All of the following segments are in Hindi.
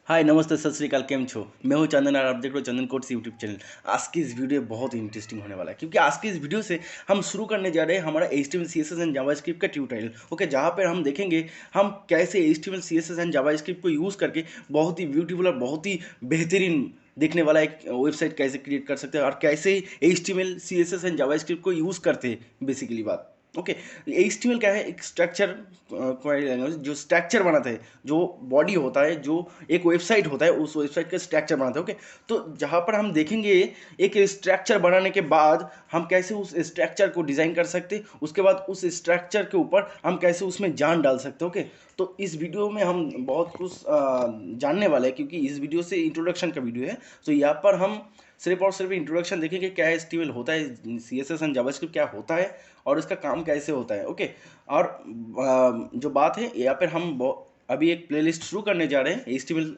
हाय नमस्ते सत श्रीकाल केम छो। मैं हूं चंदन और आप देख रहे हो चंदन कोट्स यूट्यूब चैनल। आज की इस वीडियो बहुत ही इंटरेस्टिंग होने वाला है क्योंकि आज की इस वीडियो से हम शुरू करने जा रहे हैं हमारा HTML CSS एंड जावास्क्रिप्ट का ट्यूटोरियल। ओके, जहां पर हम देखेंगे हम कैसे HTML CSS एंड जावास्क्रिप्ट को यूज़ करके बहुत ही ब्यूटीफुल और बहुत ही बेहतरीन देखने वाला एक वेबसाइट कैसे क्रिएट कर सकते हैं और कैसे HTML CSS एंड जावास्क्रिप्ट को यूज़ करते हैं बेसिकली बात। ओके, HTML क्या है? एक स्ट्रक्चर क्वेरी लैंग्वेज जो स्ट्रक्चर बनाता है, जो बॉडी होता है, जो एक वेबसाइट होता है, उस वेबसाइट का स्ट्रक्चर बनाता है। ओके, तो जहाँ पर हम देखेंगे एक स्ट्रक्चर बनाने के बाद हम कैसे उस स्ट्रक्चर को डिज़ाइन कर सकते हैं, उसके बाद उस स्ट्रक्चर के ऊपर हम कैसे उसमें जान डाल सकते हैं। ओके, तो इस वीडियो में हम बहुत कुछ जानने वाले हैं क्योंकि इस वीडियो से इंट्रोडक्शन का वीडियो है। तो यहाँ पर हम सिर्फ और सिर्फ इंट्रोडक्शन देखेंगे, क्या HTML होता है, CSS एंड जावास्क्रिप्ट क्या होता है और इसका काम कैसे होता है। ओके, और जो बात है यहाँ पर हम अभी एक प्लेलिस्ट शुरू करने जा रहे हैं। HTML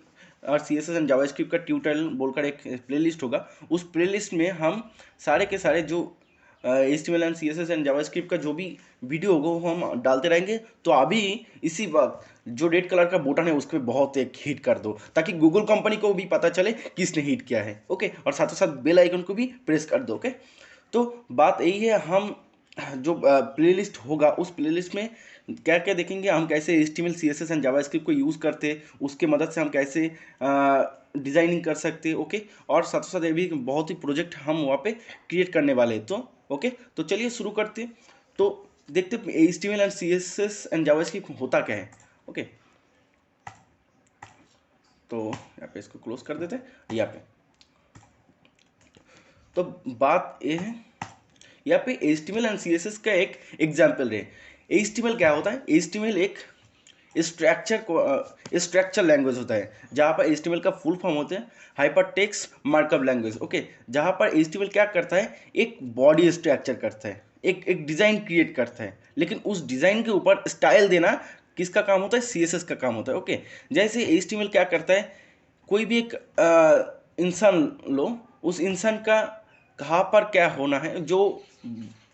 और CSS एंड जावास्क्रिप्ट का ट्यूटोरियल बोलकर एक प्लेलिस्ट होगा। उस प्लेलिस्ट में हम सारे के सारे जो HTML and CSS and JavaScript का जो भी वीडियो होगा वो हम डालते रहेंगे। तो अभी इसी वक्त जो रेड कलर का बटन है उसको बहुत एक हिट कर दो ताकि गूगल कंपनी को भी पता चले किसने हिट किया है। ओके, और साथ ही साथ बेल आइकन को भी प्रेस कर दो। ओके, तो बात यही है, हम जो प्लेलिस्ट होगा उस प्लेलिस्ट में क्या क्या देखेंगे, हम कैसे HTML CSS एंड जावास्क्रिप्ट को यूज़ करते हैं, उसके मदद से हम कैसे डिज़ाइनिंग कर सकते हैं। ओके, और साथ साथ ये भी बहुत ही प्रोजेक्ट हम वहाँ पे क्रिएट करने वाले हैं। तो ओके, तो चलिए शुरू करते हैं। तो देखते HTML and CSS and JavaScript होता क्या है। ओके, तो यहाँ पे इसको क्लोज कर देते हैं। यहाँ पे तो बात ये है, यहाँ पे HTML एंड CSS का एक एग्जाम्पल है। HTML क्या होता है? HTML एक स्ट्रक्चर लैंग्वेज होता है, जहाँ पर HTML का फुल फॉर्म होते हैं hyper text markup language. Okay, जहाँ पर HTML क्या करता है, एक बॉडी स्ट्रक्चर करता है, एक डिज़ाइन क्रिएट करता है, लेकिन उस डिज़ाइन के ऊपर स्टाइल देना किसका काम होता है? CSS का काम होता है। ओके, जैसे HTML क्या करता है, कोई भी एक इंसान लो, उस इंसान का कहाँ पर क्या होना है, जो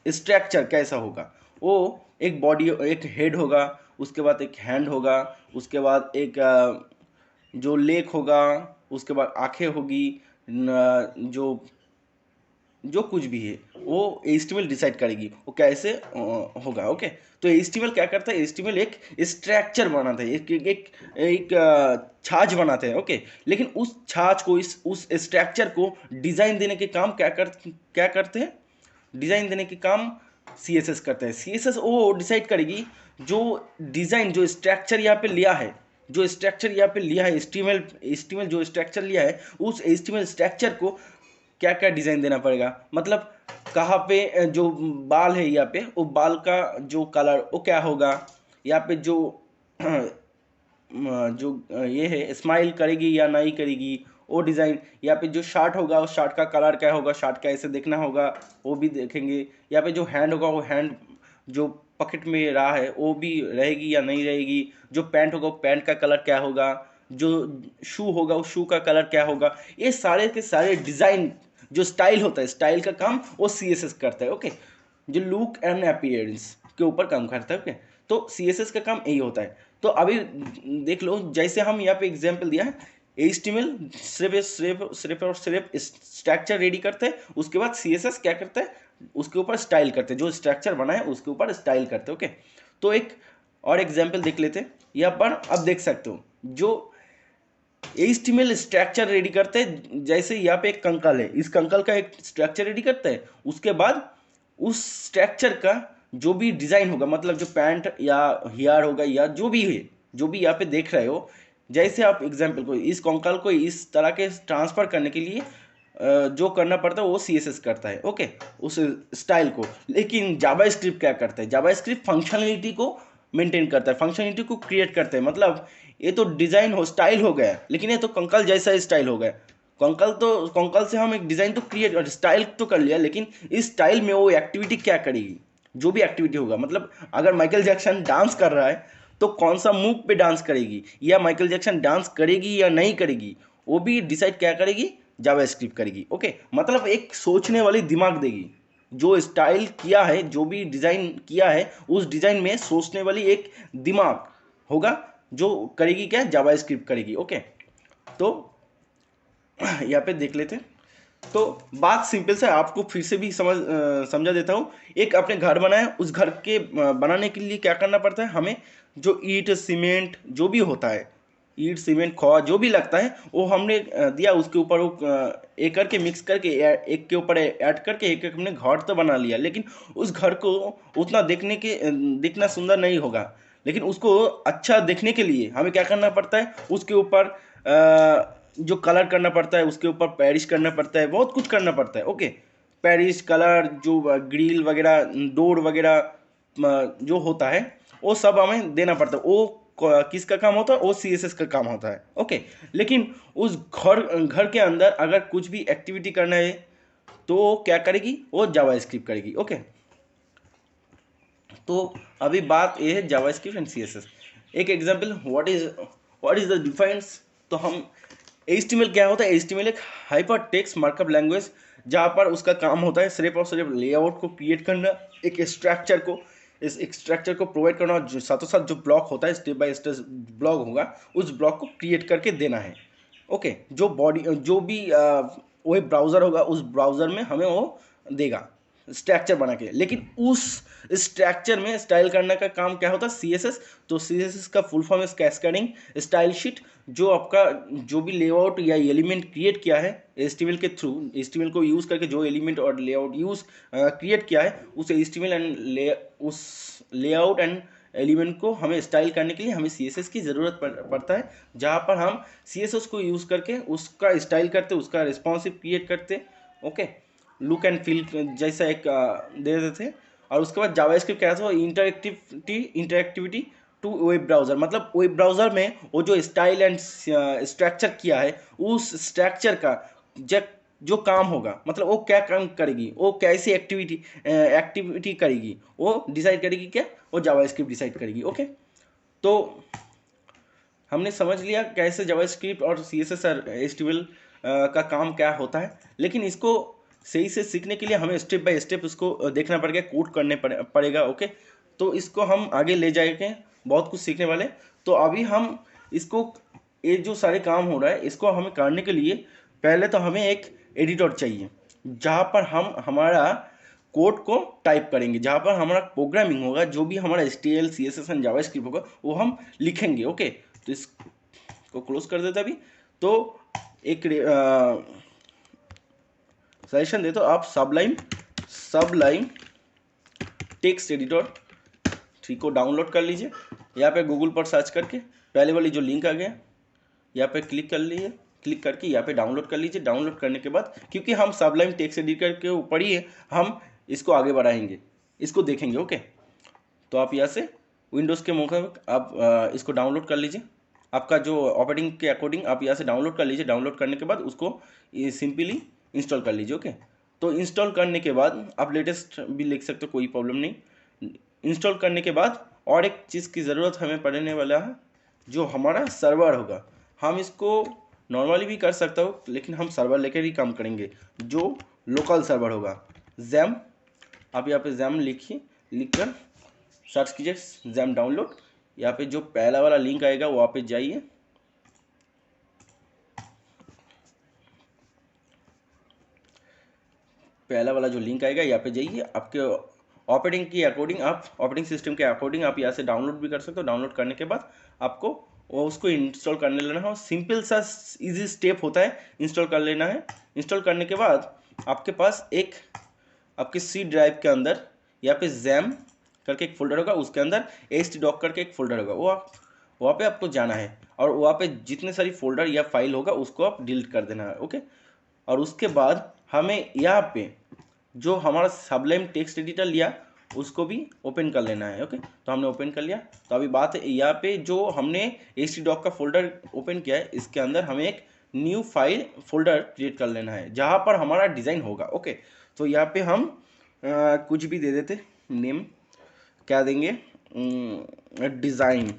स्ट्रक्चर कैसा होगा, वो एक बॉडी, एक हेड होगा, उसके बाद एक हैंड होगा, उसके बाद एक जो लेग होगा, उसके बाद आंखें होगी, जो जो कुछ भी है वो HTML डिसाइड करेगी वो कैसे होगा। ओके, तो HTML क्या करता है? HTML एक स्ट्रक्चर बनाता है, एक छाछ बनाते हैं। ओके, लेकिन उस छाछ को, उस स्ट्रक्चर को डिज़ाइन देने के काम क्या करते हैं? डिज़ाइन देने के काम CSS करता है। CSS वो डिसाइड करेगी जो डिज़ाइन, जो स्ट्रक्चर यहाँ पे लिया है, जो स्ट्रक्चर यहाँ पे लिया है, HTML जो स्ट्रक्चर लिया है, उस HTML स्ट्रक्चर को क्या क्या डिज़ाइन देना पड़ेगा। मतलब कहाँ पे जो बाल है, यहाँ पे वो बाल का जो कलर वो क्या होगा, यहाँ पे जो जो ये है स्माइल करेगी या नहीं करेगी वो डिज़ाइन, यहाँ पे जो शर्ट होगा उस शर्ट का कलर क्या होगा, शर्ट कैसे देखना होगा वो भी देखेंगे। यहाँ पे जो हैंड होगा वो हैंड जो पॉकेट में रहा है वो भी रहेगी या नहीं रहेगी। जो पैंट होगा वो पैंट का कलर क्या होगा, जो शू होगा उस शू का कलर क्या होगा। ये सारे के सारे डिज़ाइन, जो स्टाइल होता है, स्टाइल का काम वो CSS करता है। ओके, जो लुक एंड अपीयरेंस के ऊपर काम करता है। ओके, तो CSS का काम यही होता है। तो अभी देख लो, जैसे हम यहाँ पे एग्जाम्पल दिया है, HTML सिर्फ और सिर्फ स्ट्रक्चर रेडी करते हैं, उसके बाद CSS क्या करता है, उसके ऊपर स्टाइल करते हैं, जो स्ट्रक्चर बना है उसके ऊपर स्टाइल करते हैं। ओके, तो एक और एग्जाम्पल देख लेते हैं। यहाँ पर अब देख सकते हो, जो HTML स्ट्रक्चर रेडी करते हैं, जैसे यहाँ पे एक कंकाल है, इस कंकाल का एक स्ट्रक्चर रेडी करता है, उसके बाद उस स्ट्रक्चर का जो भी डिज़ाइन होगा, मतलब जो पैंट या हेयर होगा या जो भी है, जो भी यहाँ पे देख रहे हो, जैसे आप एग्जाम्पल को, इस कंकाल को इस तरह के ट्रांसफ़र करने के लिए जो करना पड़ता है वो CSS करता है। ओके, उस स्टाइल को। लेकिन जावास्क्रिप्ट क्या करता है? जावास्क्रिप्ट फंक्शनलिटी को मेंटेन करता है, फंक्शनलिटी को क्रिएट करता है। मतलब ये तो डिज़ाइन हो, स्टाइल हो गया, लेकिन ये तो कंकाल जैसा स्टाइल हो गया। कंकाल से हम एक डिज़ाइन तो क्रिएट और स्टाइल तो कर लिया, लेकिन इस स्टाइल में वो एक्टिविटी क्या करेगी, जो भी एक्टिविटी होगा, मतलब अगर माइकल जैक्सन डांस कर रहा है तो कौन सा मूव पे डांस करेगी, या माइकल जैक्सन डांस करेगी या नहीं करेगी, वो भी डिसाइड क्या करेगी? जावास्क्रिप्ट करेगी। ओके, मतलब एक सोचने वाली दिमाग देगी। जो स्टाइल किया है, जो भी डिज़ाइन किया है, उस डिज़ाइन में सोचने वाली एक दिमाग होगा, जो करेगी क्या? जावास्क्रिप्ट करेगी। ओके, तो यहाँ पे देख लेते हैं। तो बात सिंपल से आपको फिर से भी समझा देता हूँ। एक आपने घर बनाया, उस घर के बनाने के लिए क्या करना पड़ता है हमें, जो ईंट सीमेंट जो भी होता है, ईंट सीमेंट खवा जो भी लगता है वो हमने दिया, उसके ऊपर वो एक करके मिक्स करके एक के ऊपर ऐड करके एक एक हमने घर तो बना लिया। लेकिन उस घर को उतना दिखना सुंदर नहीं होगा। लेकिन उसको अच्छा देखने के लिए हमें क्या करना पड़ता है, उसके ऊपर जो कलर करना पड़ता है, उसके ऊपर पेरिश करना पड़ता है, बहुत कुछ करना पड़ता है। ओके, पेरिश कलर, जो ग्रिल वगैरह, डोर वगैरह जो होता है वो सब हमें देना पड़ता है। वो किसका काम होता है, वो CSS का काम होता है। ओके, लेकिन उस घर के अंदर अगर कुछ भी एक्टिविटी करना है तो वो क्या करेगी, वो जावास्क्रिप्ट करेगी। ओके, तो अभी बात ये है जावास्क्रिप्ट एंड CSS। एक example, what is the difference. तो हम HTML क्या होता है, HTML एक हाइपर टेक्स्ट मार्कअप लैंग्वेज, जहाँ पर उसका काम होता है सिर्फ और सिर्फ लेआउट को क्रिएट करना, एक स्ट्रक्चर को, इस स्ट्रक्चर को प्रोवाइड करना, जो साथों साथ जो ब्लॉक होता है स्टेप बाय स्टेप ब्लॉक होगा, उस ब्लॉक को क्रिएट करके देना है। ओके, जो बॉडी जो भी वेब ब्राउज़र होगा उस ब्राउज़र में हमें वो देगा स्ट्रक्चर बना के। लेकिन उस स्ट्रक्चर में स्टाइल करने का काम क्या होता है, CSS। तो CSS का फुल फॉर्म है कैस्केडिंग स्टाइल शीट। जो आपका जो भी लेआउट या एलिमेंट क्रिएट किया है HTML के थ्रू, HTML को यूज़ करके जो एलिमेंट और लेआउट क्रिएट किया है, उस HTML उस लेआउट एंड एलिमेंट को हमें स्टाइल करने के लिए हमें CSS की ज़रूरत पड़ता है, जहाँ पर हम CSS को यूज़ करके उसका स्टाइल करते, उसका रिस्पॉन्सिव क्रिएट करते। ओके, लुक एंड फील जैसा एक दे देते थे। और उसके बाद जावास्क्रिप्ट क्या था, इंटरेक्टिविटी टू वेब ब्राउज़र। मतलब वेब ब्राउज़र में वो जो स्टाइल एंड स्ट्रक्चर किया है, उस स्ट्रक्चर का जो काम होगा, मतलब वो क्या काम करेगी, वो कैसी एक्टिविटी करेगी, वो डिसाइड करेगी क्या, वो जावास्क्रिप्ट डिसाइड करेगी। ओके, तो हमने समझ लिया कैसे जावास्क्रिप्ट और CSS और HTML का काम क्या होता है। लेकिन इसको सही से सीखने के लिए हमें स्टेप बाय स्टेप इसको देखना पड़ेगा, कोड करने पड़ेगा। ओके, तो इसको हम आगे ले जाएंगे, बहुत कुछ सीखने वाले। तो अभी हम इसको, ये जो सारे काम हो रहा है इसको हमें करने के लिए पहले तो हमें एक एडिटर चाहिए, जहाँ पर हम हमारा कोड को टाइप करेंगे, जहाँ पर हमारा प्रोग्रामिंग होगा, जो भी हमारा HTML CSS एंड जावास्क्रिप्ट होगा वो हम लिखेंगे। ओके, तो इसको क्लोज कर देते अभी। तो एक सजेशन दे, तो आप सबलाइन टेक्स्ट एडिटर 3 को डाउनलोड कर लीजिए। यहाँ पे गूगल पर सर्च करके पहले वाली जो लिंक आ गया यहाँ पे क्लिक कर लीजिए, क्लिक करके यहाँ पे डाउनलोड कर लीजिए। डाउनलोड करने के बाद, क्योंकि हम सबलाइन टेक्स्ट एडिटर के ऊपर ही है, हम इसको आगे बढ़ाएंगे, इसको देखेंगे। ओके, तो आप यहाँ से विंडोज़ के मौके आप इसको डाउनलोड कर लीजिए। आपका जो ऑपरेटिंग के अकॉर्डिंग आप यहाँ से डाउनलोड कर लीजिए। डाउनलोड करने के बाद उसको सिंपली इंस्टॉल कर लीजिए। ओके, तो इंस्टॉल करने के बाद आप लेटेस्ट भी लिख सकते हो, कोई प्रॉब्लम नहीं। इंस्टॉल करने के बाद और एक चीज़ की ज़रूरत हमें पड़ने वाला है, जो हमारा सर्वर होगा। हम इसको नॉर्मली भी कर सकता हो, लेकिन हम सर्वर लेकर ही काम करेंगे, जो लोकल सर्वर होगा। जैम, आप यहाँ पे जैम लिखिए, लिखकर सर्च कीजिए जैम डाउनलोड। यहाँ पे जो पहला वाला लिंक आएगा वहाँ पे जाइए, पहला वाला जो लिंक आएगा यहाँ पे जाइए। आपके ऑपरेटिंग के अकॉर्डिंग, आप ऑपरेटिंग सिस्टम के अकॉर्डिंग आप यहाँ से डाउनलोड भी कर सकते हो। डाउनलोड करने के बाद आपको उसको इंस्टॉल करने लेना है। सिंपल सा इजी स्टेप होता है, इंस्टॉल कर लेना है। इंस्टॉल करने के बाद आपके पास एक आपके C ड्राइव के अंदर यहाँ पे जैम करके एक फोल्डर होगा, उसके अंदर htdoc करके एक फोल्डर होगा, वहाँ पे आपको जाना है और वहाँ पे जितने सारी फोल्डर या फाइल होगा उसको आप डिलीट कर देना है। ओके, और उसके बाद हमें यहाँ पे जो हमारा सबलाइन टेक्स्ट एडिटर लिया उसको भी ओपन कर लेना है। ओके, तो हमने ओपन कर लिया। तो अभी बात है यहाँ पे जो हमने htdoc का फोल्डर ओपन किया है, इसके अंदर हमें एक न्यू फाइल फोल्डर क्रिएट कर लेना है, जहाँ पर हमारा डिज़ाइन होगा। ओके, तो यहाँ पे हम कुछ भी दे देते, नेम क्या देंगे, डिज़ाइन।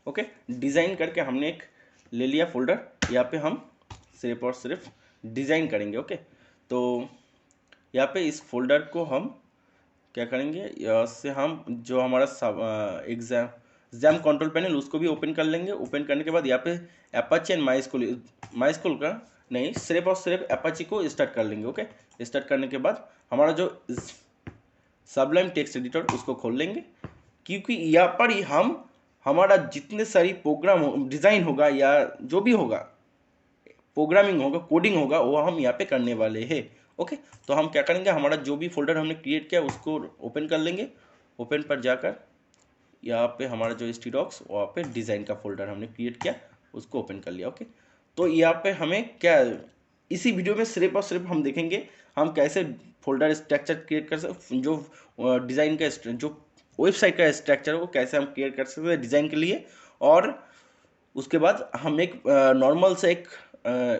ओके, डिज़ाइन करके हमने एक ले लिया फोल्डर, यहाँ पे हम सिर्फ और सिर्फ डिज़ाइन करेंगे। ओके, तो यहाँ पे इस फोल्डर को हम क्या करेंगे, यहाँ से हम जो हमारा जैम कंट्रोल पैनल उसको भी ओपन कर लेंगे। ओपन करने के बाद यहाँ पे अपाची एंड माइस्कल का नहीं, सिर्फ और सिर्फ अपाची को स्टार्ट कर लेंगे। ओके, स्टार्ट करने के बाद हमारा जो सबलाइम टेक्स्ट एडिटर उसको खोल लेंगे, क्योंकि यहाँ पर ही हम हमारा जितने सारी प्रोग्राम डिज़ाइन होगा या जो भी होगा, प्रोग्रामिंग होगा, कोडिंग होगा, वो हम यहाँ पे करने वाले हैं। ओके, तो हम क्या करेंगे, हमारा जो भी फोल्डर हमने क्रिएट किया उसको ओपन कर लेंगे। ओपन पर जाकर यहाँ पे हमारा जो स्टीडॉक्स वहाँ पे डिज़ाइन का फोल्डर हमने क्रिएट किया उसको ओपन कर लिया। ओके, तो यहाँ पे हमें क्या, इसी वीडियो में सिर्फ और सिर्फ हम देखेंगे हम कैसे फोल्डर स्ट्रक्चर क्रिएट कर सकते, जो डिज़ाइन का जो वेबसाइट का स्ट्रक्चर है वो कैसे हम क्रिएट कर सकते हैं डिज़ाइन के लिए। और उसके बाद हम एक नॉर्मल से एक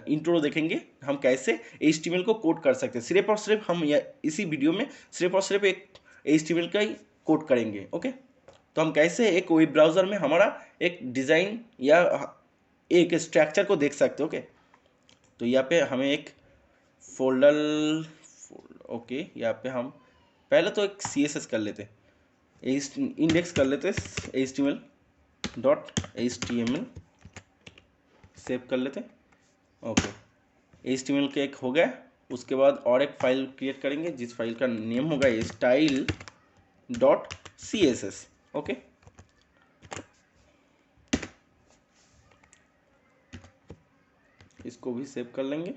इंट्रो देखेंगे हम कैसे HTML को कोड कर सकते हैं। सिर्फ और सिर्फ हम इसी वीडियो में सिर्फ और सिर्फ एक HTML का ही कोड करेंगे। ओके, तो हम कैसे एक वेब ब्राउज़र में हमारा एक डिज़ाइन या एक स्ट्रक्चर को देख सकते हैं। ओके, तो यहाँ पे हमें एक फोल्डर, ओके, यहाँ पे हम पहले तो एक CSS कर लेते, इंडेक्स कर लेते HTML सेव कर लेते। ओके, HTML के एक हो गया। उसके बाद और एक फाइल क्रिएट करेंगे जिस फाइल का नेम होगा style.css। ओके, इसको भी सेव कर लेंगे।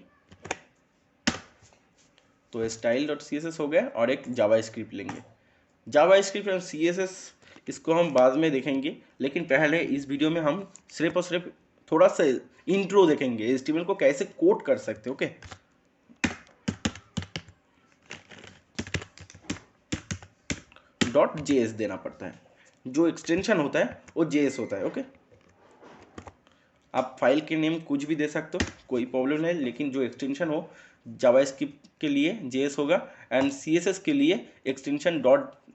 तो style.css हो गया। और एक जावास्क्रिप्ट लेंगे, जावास्क्रिप्ट और CSS इसको हम बाद में देखेंगे, लेकिन पहले इस वीडियो में हम सिर्फ और सिर्फ थोड़ा सा इंट्रो देखेंगे HTML को कैसे कोड कर सकते हैं। ओके, .js देना पड़ता है, जो एक्सटेंशन होता है वो JS होता है। ओके, आप फाइल के नेम कुछ भी दे सकते हो, कोई प्रॉब्लम नहीं, लेकिन जो एक्सटेंशन हो जावास्क्रिप्ट के लिए JS होगा एंड CSS के लिए एक्सटेंशन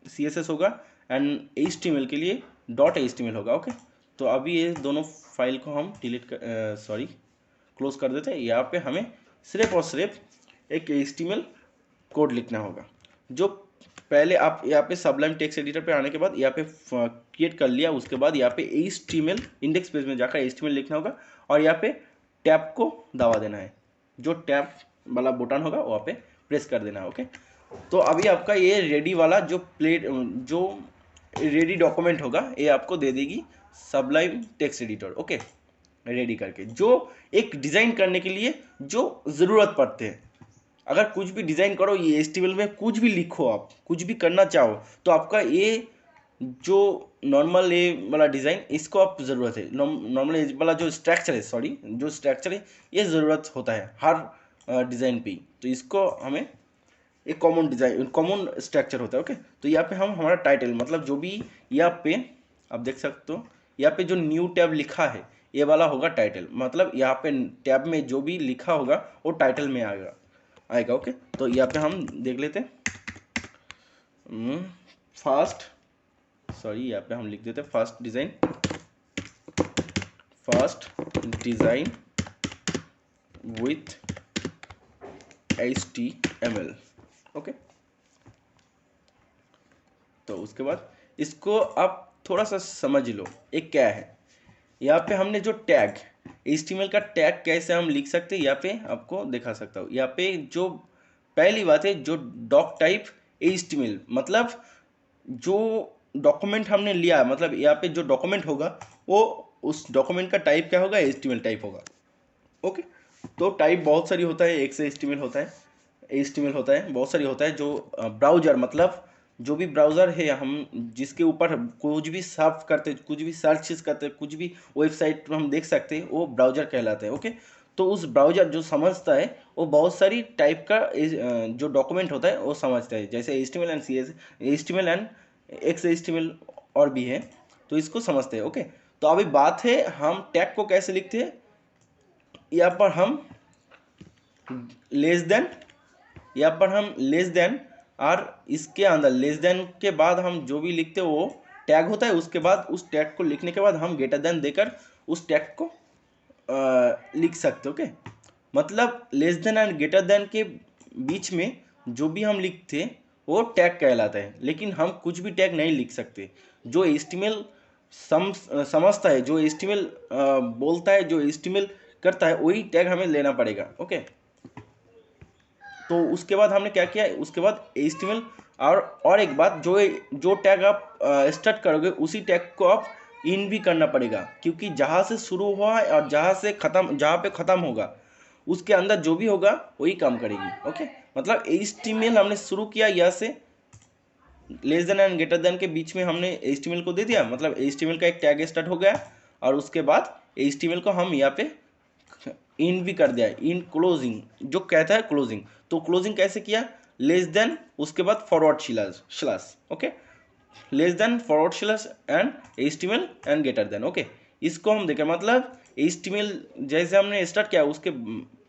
.css होगा एंड HTML के लिए .html होगा। ओके, तो अभी ये दोनों फाइल को हम क्लोज कर देते हैं। यहाँ पे हमें सिर्फ और सिर्फ एक HTML कोड लिखना होगा, जो पहले आप यहाँ पे सबलाइम टेक्स्ट एडिटर पे आने के बाद यहाँ पे क्रिएट कर लिया। उसके बाद यहाँ पे HTML इंडेक्स पेज में जाकर HTML लिखना होगा और यहाँ पे टैब को दबा देना है, जो टैब वाला बटन होगा वहाँ पे प्रेस कर देना है। ओके, तो अभी आपका ये रेडी वाला जो रेडी डॉक्यूमेंट होगा ये आपको दे देगी Sublime text editor. Okay, ready करके, जो एक डिज़ाइन करने के लिए जो ज़रूरत पड़ते हैं। अगर कुछ भी डिज़ाइन करो, ये HTML में कुछ भी लिखो, आप कुछ भी करना चाहो, तो आपका ये जो नॉर्मल ये वाला डिज़ाइन इसको आप ज़रूरत है, नॉर्मल ये वाला जो स्ट्रक्चर है, जो स्ट्रक्चर है ये ज़रूरत होता है हर डिज़ाइन पे। तो इसको हमें एक कॉमन स्ट्रक्चर होता है। ओके, तो यहाँ पे हम हमारा टाइटल, मतलब जो भी यहाँ पे आप देख सकते हो, यहाँ पे जो न्यू टैब लिखा है ये वाला होगा टाइटल, मतलब यहाँ पे टैब में जो भी लिखा होगा वो टाइटल में आएगा। ओके, तो यहाँ पे हम देख लेते हैं यहाँ पे हम लिख देते हैं first design with HTML। Okay, तो उसके बाद इसको आप थोड़ा सा समझ लो एक क्या है। यहाँ पे हमने जो टैग HTML का टैग कैसे हम लिख सकते हैं यहाँ पे आपको दिखा सकता हूँ। यहाँ पे जो पहली बात है, जो डॉक टाइप HTML, मतलब जो डॉक्यूमेंट हमने लिया, मतलब यहाँ पे जो डॉक्यूमेंट होगा वो उस डॉक्यूमेंट का टाइप क्या होगा, HTML टाइप होगा। ओके, तो टाइप बहुत सारी होता है, एक से HTML होता है, बहुत सारी होता है। जो ब्राउज़र, मतलब जो भी ब्राउज़र है हम जिसके ऊपर कुछ भी सर्च करते, कुछ भी सर्च करते, कुछ भी वेबसाइट हम देख सकते हैं, वो ब्राउज़र कहलाते हैं। ओके, तो उस ब्राउज़र जो समझता है वो बहुत सारी टाइप का जो डॉक्यूमेंट होता है वो समझता है, जैसे HTML and HTML and XHTML और भी है, तो इसको समझते हैं। ओके, तो अभी बात है हम टैग को कैसे लिखते हैं। यहाँ पर हम लेस देन और इसके अंदर लेस देन के बाद हम जो भी लिखते हैं वो टैग होता है। उसके बाद उस टैग को लिखने के बाद हम ग्रेटर देन देकर उस टैग को लिख सकते। ओके, मतलब less than and greater than के बीच में जो भी हम लिखते वो टैग कहलाता है, लेकिन हम कुछ भी टैग नहीं लिख सकते। जो HTML समझता है, जो HTML बोलता है, जो HTML करता है, वही टैग हमें लेना पड़ेगा। ओके, तो उसके बाद हमने क्या किया, उसके बाद HTML और एक बात, जो जो टैग आप स्टार्ट करोगे उसी टैग को आप इन भी करना पड़ेगा, क्योंकि जहाँ से शुरू हुआ है और जहाँ पे ख़त्म होगा उसके अंदर जो भी होगा वही काम करेगी। ओके, मतलब HTML हमने शुरू किया यहाँ से, less than and greater than के बीच में हमने HTML को दे दिया, मतलब HTML का एक टैग स्टार्ट हो गया, और उसके बाद HTML को हम यहाँ पे इन भी कर दिया, इन क्लोजिंग जो कहता है क्लोजिंग। तो क्लोजिंग कैसे किया, लेस देन, उसके बाद forward slash. Okay, less than, forward slash and HTML and greater than. Okay, इसको हम देखें, मतलब HTML जैसे हमने स्टार्ट किया उसके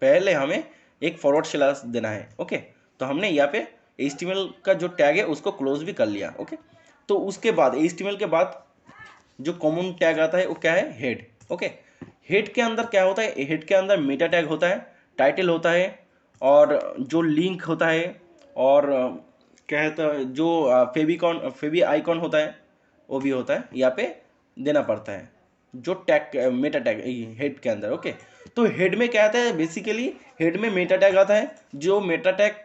पहले हमें एक फॉरवर्ड स्लैश देना है। ओके, तो हमने यहाँ पे HTML का जो टैग है उसको क्लोज भी कर लिया। ओके, तो उसके बाद HTML के बाद जो कॉमन टैग आता है वो क्या है, हेड। ओके, हेड के अंदर क्या होता है, हेड के अंदर मेटा टैग होता है, टाइटल होता है, और जो लिंक होता है, और क्या है जो फेबी आइकॉन होता है वो भी होता है, यहाँ पे देना पड़ता है जो टैग मेटा टैग हेड के अंदर। ओके, तो हेड में क्या आता है, बेसिकली हेड में मेटा टैग आता है, जो मेटा टैग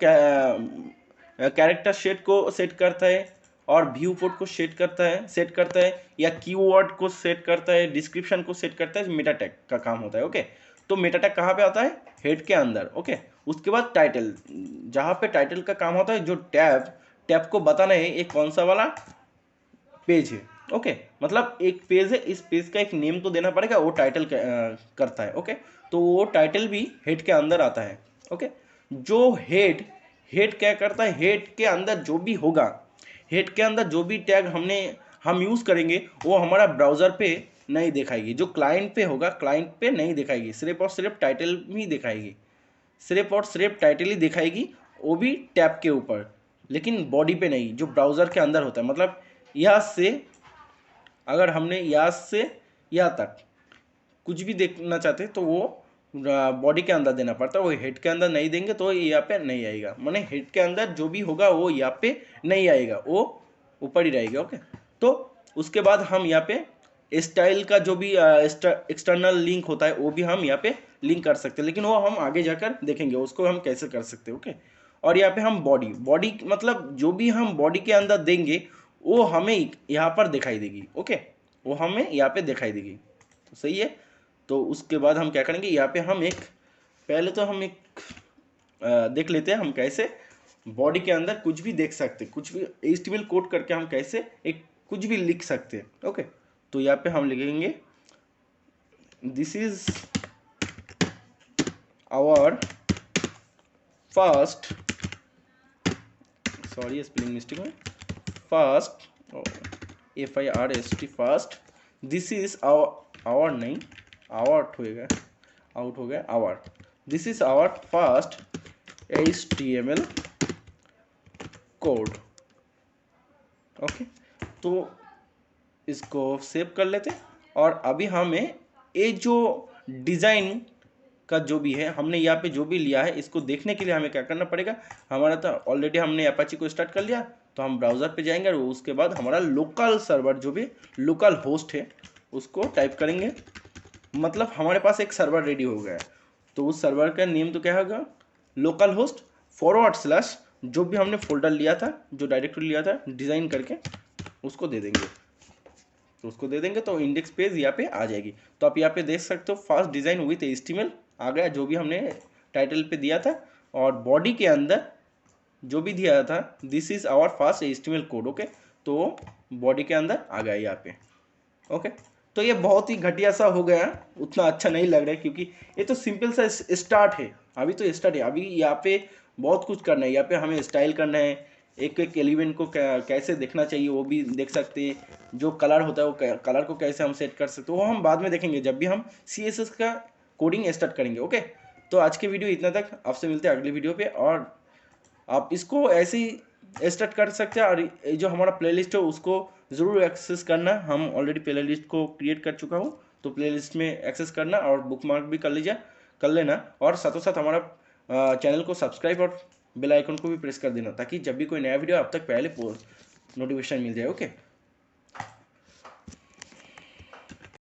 कैरेक्टर सेट को सेट करता है, और व्यू पोर्ट को सेट करता है, या कीवर्ड को सेट करता है, डिस्क्रिप्शन को सेट करता है, मेटा टैग का काम होता है। ओके, तो मेटा टैग कहाँ पे आता है, हेड के अंदर। ओके, उसके बाद टाइटल, जहाँ पे टाइटल का काम होता है, जो टैब को बताना है ये कौन सा वाला पेज है। ओके, मतलब एक पेज है, इस पेज का एक नेम तो देना पड़ेगा, वो टाइटल करता है। ओके, तो वो टाइटल भी हेड के अंदर आता है। ओके, जो हेड हेड क्या करता है, हेड के अंदर जो भी होगा, हेड के अंदर जो भी टैग हम यूज़ करेंगे वो हमारा ब्राउज़र पे नहीं दिखाएगी, जो क्लाइंट पे होगा क्लाइंट पे नहीं दिखाएगी, सिर्फ और सिर्फ टाइटल ही दिखाएगी, सिर्फ और सिर्फ टाइटल ही दिखाएगी, वो भी टैब के ऊपर, लेकिन बॉडी पे नहीं, जो ब्राउज़र के अंदर होता है। मतलब यहाँ से, अगर हमने यहाँ से यहाँ तक कुछ भी देखना चाहते तो वो बॉडी के अंदर देना पड़ता है, वो हेड के अंदर नहीं देंगे तो यहाँ पे नहीं आएगा, माने हेड के अंदर जो भी होगा वो यहाँ पे नहीं आएगा, वो ऊपर ही रहेगा। ओके, तो उसके बाद हम यहाँ पे स्टाइल का जो भी एक्सटर्नल लिंक होता है वो भी हम यहाँ पे लिंक कर सकते हैं, लेकिन वो हम आगे जाकर देखेंगे उसको हम कैसे कर सकते हैं। ओके, और यहाँ पे हम बॉडी मतलब जो भी हम बॉडी के अंदर देंगे वो हमें यहाँ पर दिखाई देगी। ओके, वो हमें यहाँ पे दिखाई देगी, तो सही है। तो उसके बाद हम क्या करेंगे, यहाँ पे हम एक, पहले तो हम एक देख लेते हैं हम कैसे बॉडी के अंदर कुछ भी देख सकते हैं, कुछ भी HTML कोड करके हम कैसे एक कुछ भी लिख सकते हैं। ओके, तो यहाँ पे हम लिखेंगे this is our first, sorry spelling mistake में, first FIRST first, this is our नहीं, आउट हो गया our, this is our first HTML code. Okay, तो इसको सेव कर लेते, और अभी हमें ये जो डिज़ाइन का जो भी है हमने यहाँ पे जो भी लिया है, इसको देखने के लिए हमें क्या करना पड़ेगा, हमारा तो ऑलरेडी हमने अपाची को स्टार्ट कर लिया, तो हम ब्राउज़र पे जाएंगे और उसके बाद हमारा लोकल सर्वर जो भी लोकल होस्ट है उसको टाइप करेंगे, मतलब हमारे पास एक सर्वर रेडी हो गया है। तो उस सर्वर का नेम तो क्या होगा, लोकल होस्ट फॉरवर्ड स्लैश जो भी हमने फोल्डर लिया था, जो डायरेक्टरी लिया था डिज़ाइन करके, उसको दे देंगे, तो उसको दे देंगे तो इंडेक्स पेज यहाँ पे आ जाएगी। तो आप यहाँ पे देख सकते हो फास्ट डिज़ाइन विथ HTML आ गया, जो भी हमने टाइटल पे दिया था, और बॉडी के अंदर जो भी दिया था this is our fast HTML code. Okay, तो बॉडी के अंदर आ गया यहाँ पे। ओके, तो ये बहुत ही घटिया सा हो गया, उतना अच्छा नहीं लग रहा है, क्योंकि ये तो सिंपल सा स्टार्ट है, अभी तो स्टार्ट है, अभी यहाँ पे बहुत कुछ करना है, यहाँ पे हमें स्टाइल करना है, एक एक एलिमेंट को कैसे देखना चाहिए वो भी देख सकते हैं, जो कलर होता है वो कलर को कैसे हम सेट कर सकते हैं वो हम बाद में देखेंगे जब भी हम CSS का कोडिंग स्टार्ट करेंगे। ओके, तो आज के वीडियो इतना तक, आपसे मिलते हैं अगली वीडियो पे, और आप इसको ऐसे ही स्टार्ट कर सकते हैं, और जो हमारा प्लेलिस्ट है उसको ज़रूर एक्सेस करना, हम ऑलरेडी प्लेलिस्ट को क्रिएट कर चुका हूँ, तो प्लेलिस्ट में एक्सेस करना और बुकमार्क भी कर लेना, और साथों साथ हमारा चैनल को सब्सक्राइब और बेल आइकन को भी प्रेस कर देना, ताकि जब भी कोई नया वीडियो आप तक पहले नोटिफिकेशन मिल जाए। ओके।